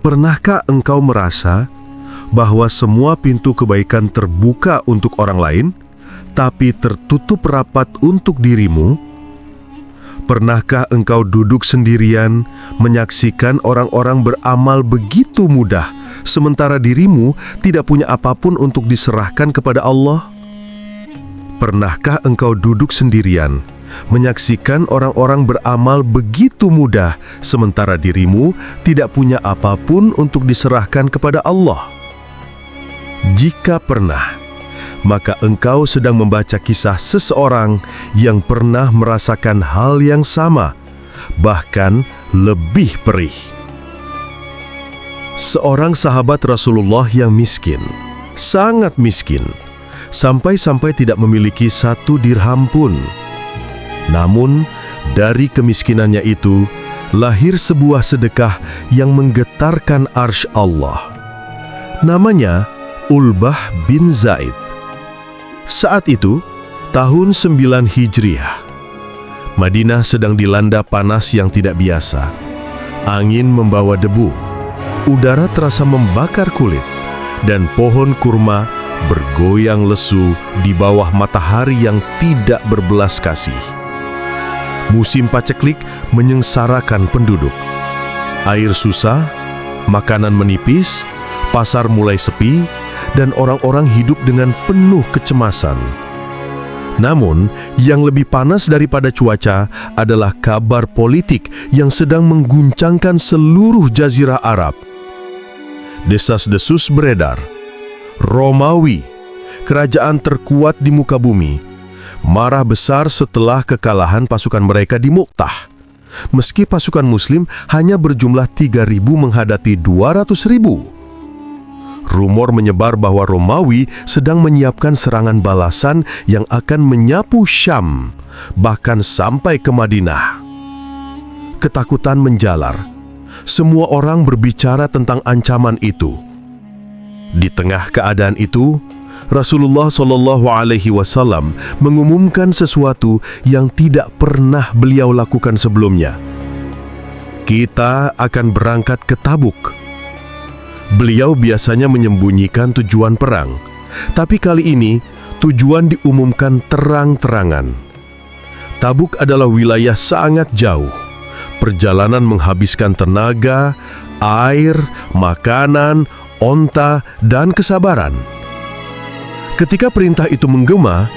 Pernahkah engkau merasa bahwa semua pintu kebaikan terbuka untuk orang lain, tapi tertutup rapat untuk dirimu? Pernahkah engkau duduk sendirian, menyaksikan orang-orang beramal begitu mudah, sementara dirimu tidak punya apapun untuk diserahkan kepada Allah? Pernahkah engkau duduk sendirian, menyaksikan orang-orang beramal begitu mudah, sementara dirimu tidak punya apapun untuk diserahkan kepada Allah? Jika pernah, maka engkau sedang membaca kisah seseorang yang pernah merasakan hal yang sama, bahkan lebih perih. Seorang sahabat Rasulullah yang miskin, sangat miskin, sampai-sampai tidak memiliki 1 dirham pun. Namun, dari kemiskinannya itu, lahir sebuah sedekah yang menggetarkan arsy Allah. Namanya Ulbah bin Zaid. Saat itu, tahun 9 Hijriah. Madinah sedang dilanda panas yang tidak biasa. Angin membawa debu, udara terasa membakar kulit, dan pohon kurma bergoyang lesu di bawah matahari yang tidak berbelas kasih. Musim paceklik menyengsarakan penduduk. Air susah, makanan menipis, pasar mulai sepi, dan orang-orang hidup dengan penuh kecemasan. Namun, yang lebih panas daripada cuaca adalah kabar politik yang sedang mengguncangkan seluruh jazirah Arab. Desas-desus beredar. Romawi, kerajaan terkuat di muka bumi, marah besar setelah kekalahan pasukan mereka di Mu'tah. Meski pasukan Muslim hanya berjumlah 3.000 menghadapi 200.000. Rumor menyebar bahwa Romawi sedang menyiapkan serangan balasan yang akan menyapu Syam, bahkan sampai ke Madinah. Ketakutan menjalar. Semua orang berbicara tentang ancaman itu. Di tengah keadaan itu, Rasulullah SAW mengumumkan sesuatu yang tidak pernah beliau lakukan sebelumnya. Kita akan berangkat ke Tabuk. Beliau biasanya menyembunyikan tujuan perang, tapi kali ini tujuan diumumkan terang-terangan. Tabuk adalah wilayah sangat jauh. Perjalanan menghabiskan tenaga, air, makanan, onta, dan kesabaran. Ketika perintah itu menggema,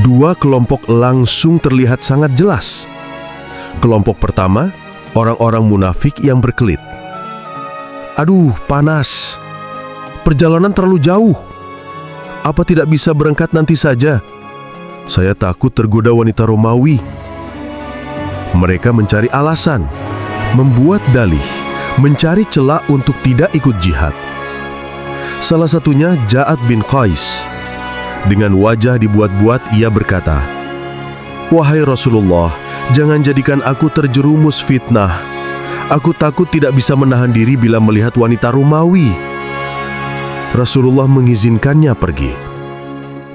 2 kelompok langsung terlihat sangat jelas. Kelompok pertama, orang-orang munafik yang berkelit. Aduh, panas. Perjalanan terlalu jauh. Apa tidak bisa berangkat nanti saja? Saya takut tergoda wanita Romawi. Mereka mencari alasan, membuat dalih, mencari celah untuk tidak ikut jihad. Salah satunya Ja'ad bin Qais. Dengan wajah dibuat-buat ia berkata, "Wahai Rasulullah, jangan jadikan aku terjerumus fitnah. Aku takut tidak bisa menahan diri bila melihat wanita Romawi." Rasulullah mengizinkannya pergi.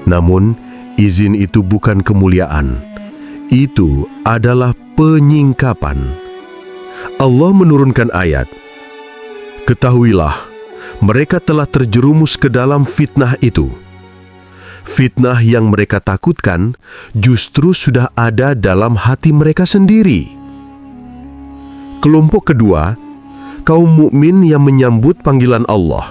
Namun, izin itu bukan kemuliaan. Itu adalah penyingkapan. Allah menurunkan ayat, "Ketahuilah, mereka telah terjerumus ke dalam fitnah itu." Fitnah yang mereka takutkan justru sudah ada dalam hati mereka sendiri. Kelompok kedua, kaum mukmin yang menyambut panggilan Allah.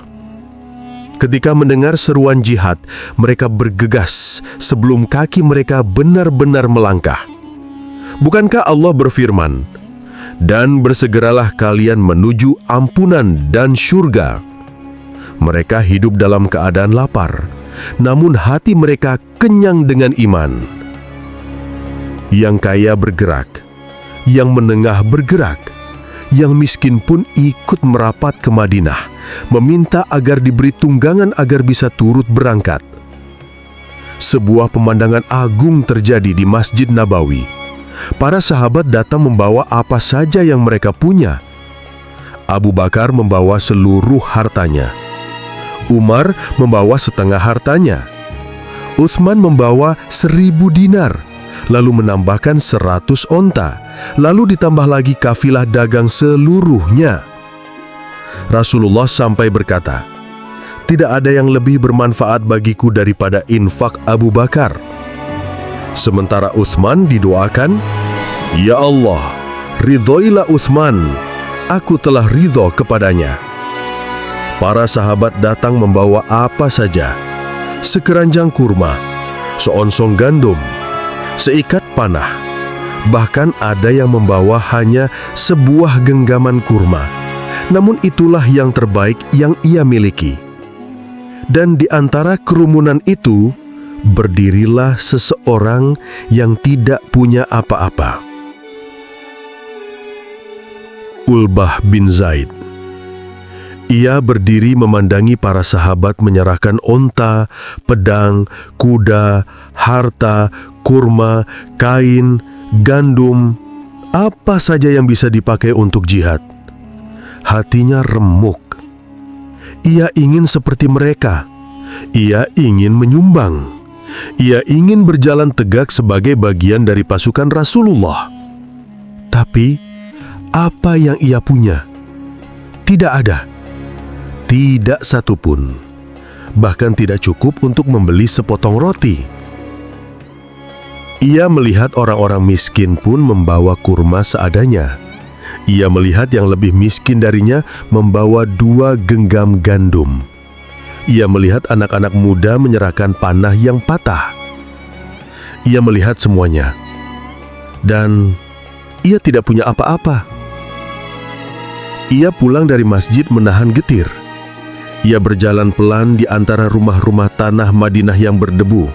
Ketika mendengar seruan jihad, mereka bergegas sebelum kaki mereka benar-benar melangkah. Bukankah Allah berfirman, "Dan bersegeralah kalian menuju ampunan dan syurga." Mereka hidup dalam keadaan lapar, namun hati mereka kenyang dengan iman. Yang kaya bergerak, yang menengah bergerak, yang miskin pun ikut merapat ke Madinah, meminta agar diberi tunggangan agar bisa turut berangkat. Sebuah pemandangan agung terjadi di Masjid Nabawi. Para sahabat datang membawa apa saja yang mereka punya. Abu Bakar membawa seluruh hartanya. Umar membawa setengah hartanya. Utsman membawa 1.000 dinar, lalu menambahkan 100 onta, lalu ditambah lagi kafilah dagang seluruhnya. Rasulullah sampai berkata, "Tidak ada yang lebih bermanfaat bagiku daripada infak Abu Bakar." Sementara Uthman didoakan, "Ya Allah, ridhoilah Uthman, aku telah ridho kepadanya." Para sahabat datang membawa apa saja, sekeranjang kurma, seonsong gandum, seikat panah, bahkan ada yang membawa hanya sebuah genggaman kurma. Namun itulah yang terbaik yang ia miliki. Dan di antara kerumunan itu, berdirilah seseorang yang tidak punya apa-apa. Ulbah bin Zaid. Ia berdiri memandangi para sahabat menyerahkan onta, pedang, kuda, harta, kurma, kain, gandum, apa saja yang bisa dipakai untuk jihad. Hatinya remuk. Ia ingin seperti mereka. Ia ingin menyumbang. Ia ingin berjalan tegak sebagai bagian dari pasukan Rasulullah. Tapi, apa yang ia punya? Tidak ada. Tidak satu pun. Bahkan tidak cukup untuk membeli sepotong roti. Ia melihat orang-orang miskin pun membawa kurma seadanya. Ia melihat yang lebih miskin darinya membawa 2 genggam gandum. Ia melihat anak-anak muda menyerahkan panah yang patah. Ia melihat semuanya. Dan ia tidak punya apa-apa. Ia pulang dari masjid menahan getir. Ia berjalan pelan di antara rumah-rumah tanah Madinah yang berdebu.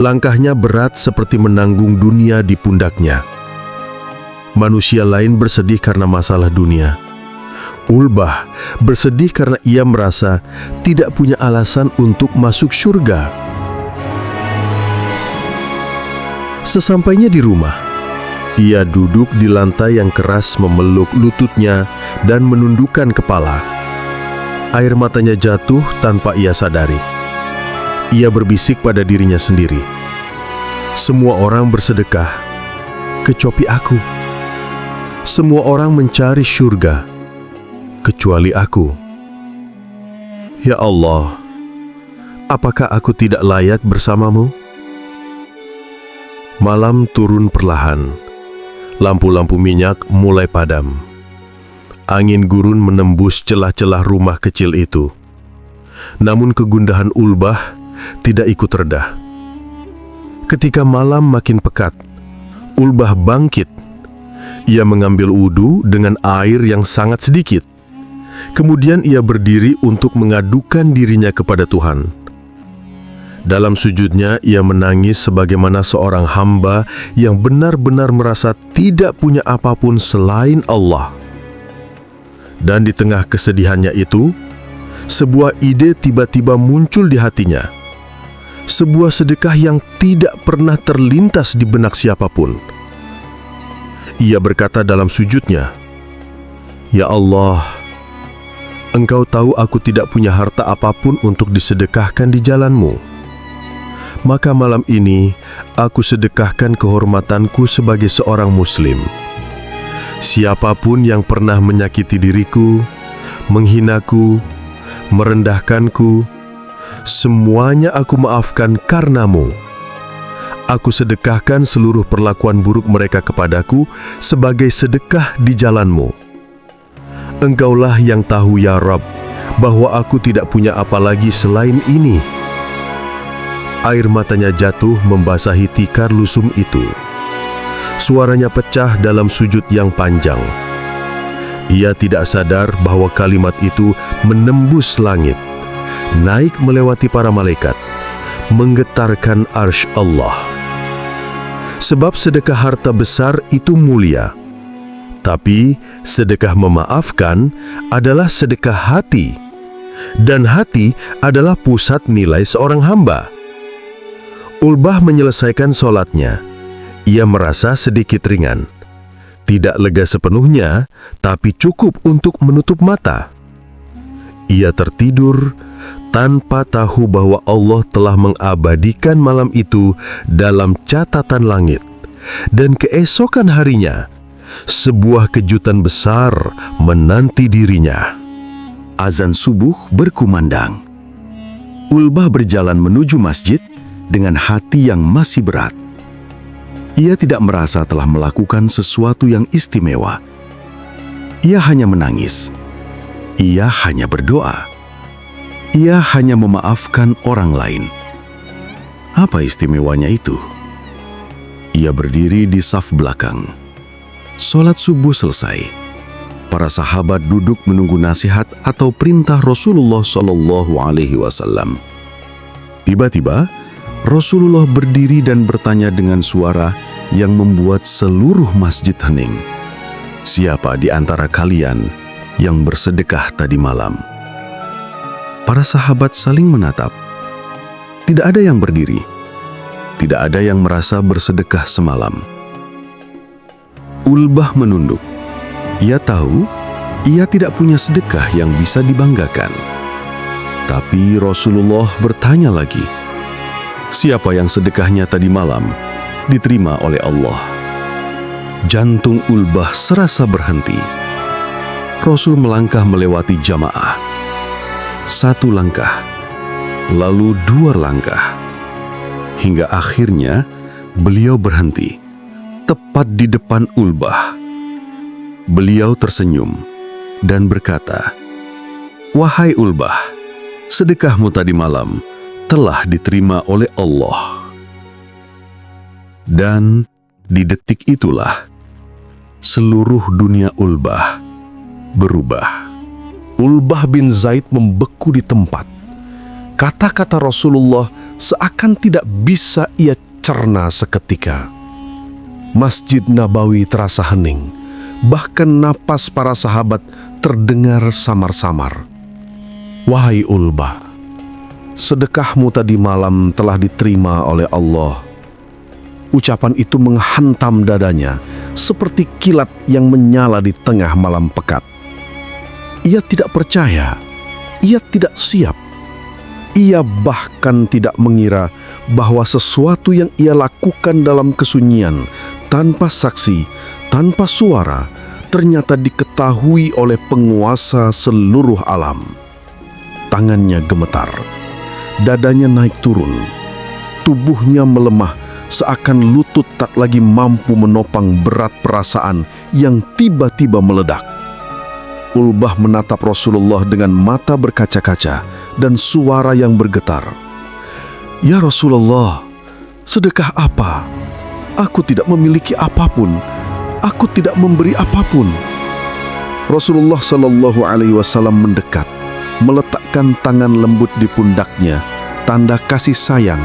Langkahnya berat seperti menanggung dunia di pundaknya. Manusia lain bersedih karena masalah dunia. Ulbah bersedih karena ia merasa tidak punya alasan untuk masuk surga. Sesampainya di rumah, ia duduk di lantai yang keras memeluk lututnya dan menundukkan kepala. Air matanya jatuh tanpa ia sadari. Ia berbisik pada dirinya sendiri, "Semua orang bersedekah, kecuali aku. Semua orang mencari surga, kecuali aku. Ya Allah, apakah aku tidak layak bersamamu?" Malam turun perlahan. Lampu-lampu minyak mulai padam. Angin gurun menembus celah-celah rumah kecil itu. Namun kegundahan Ulbah tidak ikut reda. Ketika malam makin pekat, Ulbah bangkit. Ia mengambil wudu dengan air yang sangat sedikit. Kemudian ia berdiri untuk mengadukan dirinya kepada Tuhan. Dalam sujudnya ia menangis sebagaimana seorang hamba yang benar-benar merasa tidak punya apapun selain Allah. Dan di tengah kesedihannya itu, sebuah ide tiba-tiba muncul di hatinya. Sebuah sedekah yang tidak pernah terlintas di benak siapapun. Ia berkata dalam sujudnya, "Ya Allah, Engkau tahu aku tidak punya harta apapun untuk disedekahkan di jalan-Mu. Maka malam ini aku sedekahkan kehormatanku sebagai seorang muslim. Siapapun yang pernah menyakiti diriku, menghinaku, merendahkanku, semuanya aku maafkan karenamu. Aku sedekahkan seluruh perlakuan buruk mereka kepadaku sebagai sedekah di jalan-Mu. Engkaulah yang tahu ya Rabb, bahwa aku tidak punya apa lagi selain ini." Air matanya jatuh membasahi tikar lusum itu. Suaranya pecah dalam sujud yang panjang. Ia tidak sadar bahwa kalimat itu menembus langit, naik melewati para malaikat, menggetarkan arsy Allah. Sebab sedekah harta besar itu mulia, tapi sedekah memaafkan adalah sedekah hati, dan hati adalah pusat nilai seorang hamba. Ulbah menyelesaikan sholatnya. Ia merasa sedikit ringan. Tidak lega sepenuhnya, tapi cukup untuk menutup mata. Ia tertidur tanpa tahu bahwa Allah telah mengabadikan malam itu dalam catatan langit. Dan keesokan harinya, sebuah kejutan besar menanti dirinya. Azan subuh berkumandang. Ulbah berjalan menuju masjid dengan hati yang masih berat. Ia tidak merasa telah melakukan sesuatu yang istimewa. Ia hanya menangis. Ia hanya berdoa. Ia hanya memaafkan orang lain. Apa istimewanya itu? Ia berdiri di saf belakang. Sholat subuh selesai. Para sahabat duduk menunggu nasihat atau perintah Rasulullah SAW. Tiba-tiba, Rasulullah berdiri dan bertanya dengan suara yang membuat seluruh masjid hening. Siapa di antara kalian yang bersedekah tadi malam? Para sahabat saling menatap. Tidak ada yang berdiri. Tidak ada yang merasa bersedekah semalam. Ulbah menunduk. Ia tahu ia tidak punya sedekah yang bisa dibanggakan. Tapi Rasulullah bertanya lagi, siapa yang sedekahnya tadi malam diterima oleh Allah? Jantung Ulbah serasa berhenti. Rasul melangkah melewati jamaah. 1 langkah, lalu 2 langkah. Hingga akhirnya beliau berhenti, tepat di depan Ulbah. Beliau tersenyum dan berkata, "Wahai Ulbah, sedekahmu tadi malam telah diterima oleh Allah." Dan di detik itulah seluruh dunia Ulbah berubah. Ulbah bin Zaid membeku di tempat. Kata-kata Rasulullah seakan tidak bisa ia cerna seketika. Masjid Nabawi terasa hening. Bahkan napas para sahabat terdengar samar-samar. Wahai Ulbah, sedekahmu tadi malam telah diterima oleh Allah. Ucapan itu menghantam dadanya seperti kilat yang menyala di tengah malam pekat. Ia tidak percaya, ia tidak siap. Ia bahkan tidak mengira bahwa sesuatu yang ia lakukan dalam kesunyian, tanpa saksi, tanpa suara, ternyata diketahui oleh penguasa seluruh alam. Tangannya gemetar, dadanya naik turun, tubuhnya melemah seakan lutut tak lagi mampu menopang berat perasaan yang tiba-tiba meledak. Ulbah menatap Rasulullah dengan mata berkaca-kaca dan suara yang bergetar. "Ya Rasulullah, sedekah apa? Aku tidak memiliki apapun. Aku tidak memberi apapun." Rasulullah SAW mendekat, meletakkan tangan lembut di pundaknya, tanda kasih sayang,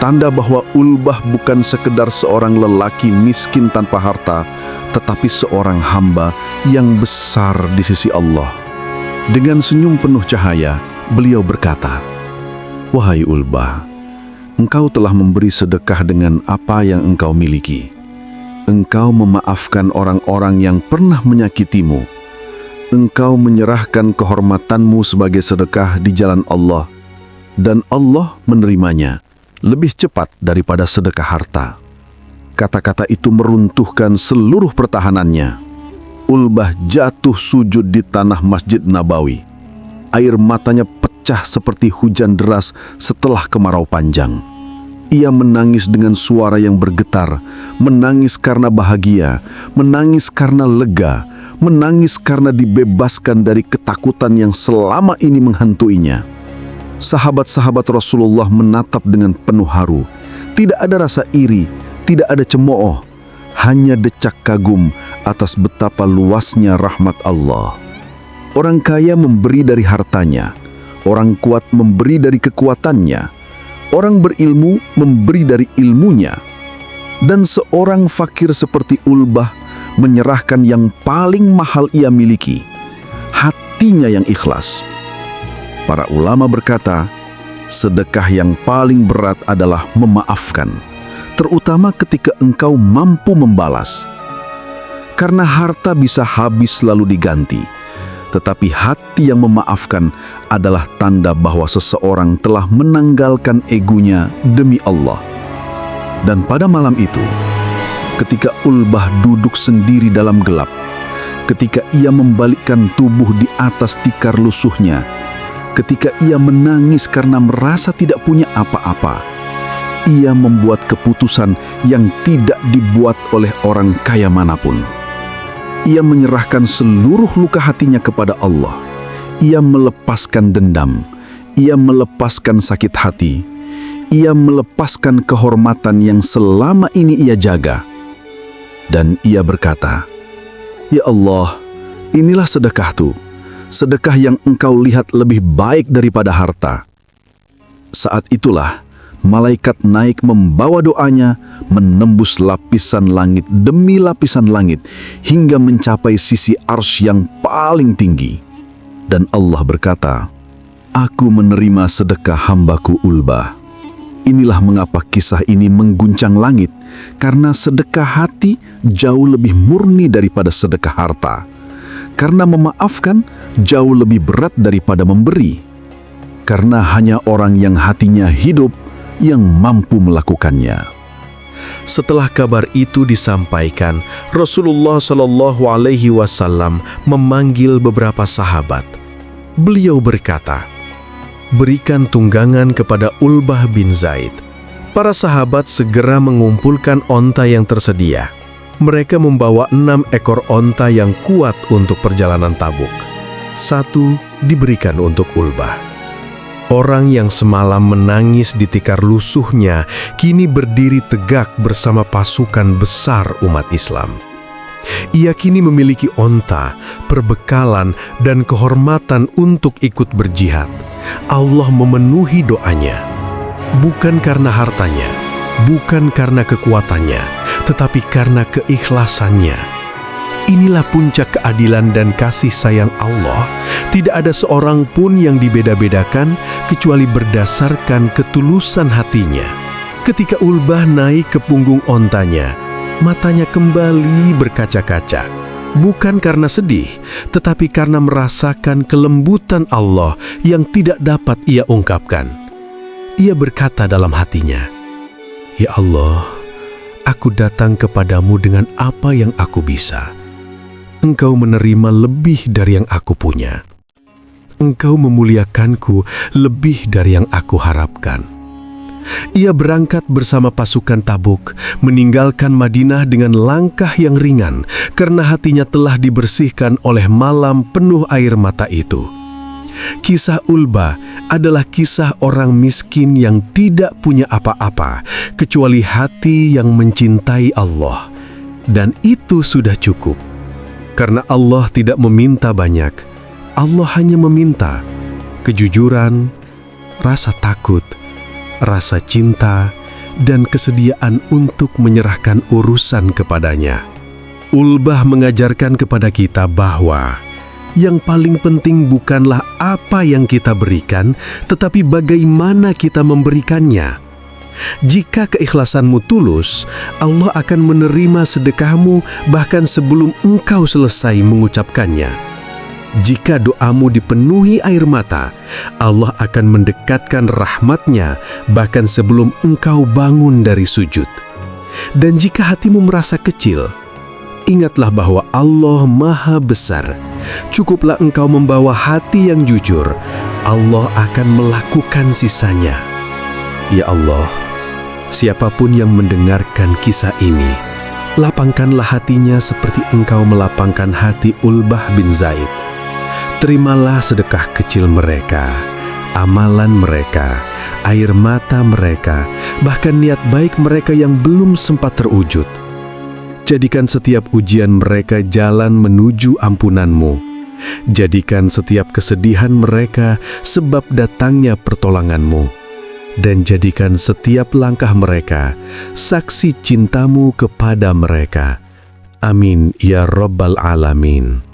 tanda bahwa Ulbah bukan sekedar seorang lelaki miskin tanpa harta, tetapi seorang hamba yang besar di sisi Allah. Dengan senyum penuh cahaya, beliau berkata, "Wahai Ulbah, engkau telah memberi sedekah dengan apa yang engkau miliki. Engkau memaafkan orang-orang yang pernah menyakitimu. Engkau menyerahkan kehormatanmu sebagai sedekah di jalan Allah, dan Allah menerimanya lebih cepat daripada sedekah harta." Kata-kata itu meruntuhkan seluruh pertahanannya. Ulbah jatuh sujud di tanah Masjid Nabawi. Air matanya pecah seperti hujan deras setelah kemarau panjang. Ia menangis dengan suara yang bergetar, menangis karena bahagia, menangis karena lega, menangis karena dibebaskan dari ketakutan yang selama ini menghantuinya. Sahabat-sahabat Rasulullah menatap dengan penuh haru. Tidak ada rasa iri, tidak ada cemooh, hanya decak kagum atas betapa luasnya rahmat Allah. Orang kaya memberi dari hartanya, orang kuat memberi dari kekuatannya, orang berilmu memberi dari ilmunya, dan seorang fakir seperti Ulbah menyerahkan yang paling mahal ia miliki, hatinya yang ikhlas. Para ulama berkata, sedekah yang paling berat adalah memaafkan, terutama ketika engkau mampu membalas. Karena harta bisa habis lalu diganti, tetapi hati yang memaafkan adalah tanda bahwa seseorang telah menanggalkan egonya demi Allah. Dan pada malam itu, ketika Ulbah duduk sendiri dalam gelap, ketika ia membalikkan tubuh di atas tikar lusuhnya, ketika ia menangis karena merasa tidak punya apa-apa, ia membuat keputusan yang tidak dibuat oleh orang kaya manapun. Ia menyerahkan seluruh luka hatinya kepada Allah. Ia melepaskan dendam, ia melepaskan sakit hati, ia melepaskan kehormatan yang selama ini ia jaga. Dan ia berkata, "Ya Allah, inilah sedekahku, sedekah yang Engkau lihat lebih baik daripada harta." Saat itulah malaikat naik membawa doanya menembus lapisan langit demi lapisan langit hingga mencapai sisi arsy yang paling tinggi. Dan Allah berkata, "Aku menerima sedekah hambaku Ulbah." Inilah mengapa kisah ini mengguncang langit, karena sedekah hati jauh lebih murni daripada sedekah harta. Karena memaafkan jauh lebih berat daripada memberi. Karena hanya orang yang hatinya hidup yang mampu melakukannya. Setelah kabar itu disampaikan, Rasulullah Shallallahu Alaihi Wasallam memanggil beberapa sahabat. Beliau berkata, "Berikan tunggangan kepada Ulbah bin Zaid." Para sahabat segera mengumpulkan onta yang tersedia. Mereka membawa 6 ekor onta yang kuat untuk perjalanan Tabuk. 1 diberikan untuk Ulbah. Orang yang semalam menangis di tikar lusuhnya kini berdiri tegak bersama pasukan besar umat Islam. Ia kini memiliki onta, perbekalan, dan kehormatan untuk ikut berjihad. Allah memenuhi doanya, bukan karena hartanya, bukan karena kekuatannya, tetapi karena keikhlasannya. Inilah puncak keadilan dan kasih sayang Allah. Tidak ada seorang pun yang dibeda-bedakan kecuali berdasarkan ketulusan hatinya. Ketika Ulbah naik ke punggung ontanya, matanya kembali berkaca-kaca. Bukan karena sedih, tetapi karena merasakan kelembutan Allah yang tidak dapat ia ungkapkan. Ia berkata dalam hatinya, "Ya Allah, aku datang kepadamu dengan apa yang aku bisa. Engkau menerima lebih dari yang aku punya. Engkau memuliakanku lebih dari yang aku harapkan." Ia berangkat bersama pasukan Tabuk, meninggalkan Madinah dengan langkah yang ringan karena hatinya telah dibersihkan oleh malam penuh air mata itu. Kisah Ulbah adalah kisah orang miskin yang tidak punya apa-apa kecuali hati yang mencintai Allah. Dan itu sudah cukup. Karena Allah tidak meminta banyak, Allah hanya meminta kejujuran, rasa takut, rasa cinta, dan kesediaan untuk menyerahkan urusan kepadanya. Ulbah mengajarkan kepada kita bahwa yang paling penting bukanlah apa yang kita berikan, tetapi bagaimana kita memberikannya. Jika keikhlasanmu tulus, Allah akan menerima sedekahmu bahkan sebelum engkau selesai mengucapkannya. Jika doamu dipenuhi air mata, Allah akan mendekatkan rahmat-Nya bahkan sebelum engkau bangun dari sujud. Dan jika hatimu merasa kecil, ingatlah bahwa Allah Maha Besar. Cukuplah engkau membawa hati yang jujur, Allah akan melakukan sisanya. Ya Allah, siapapun yang mendengarkan kisah ini, lapangkanlah hatinya seperti Engkau melapangkan hati Ulbah bin Zaid. Terimalah sedekah kecil mereka, amalan mereka, air mata mereka, bahkan niat baik mereka yang belum sempat terwujud. Jadikan setiap ujian mereka jalan menuju ampunan-Mu. Jadikan setiap kesedihan mereka sebab datangnya pertolongan-Mu. Dan jadikan setiap langkah mereka saksi cinta-Mu kepada mereka. Amin ya Rabbal Alamin.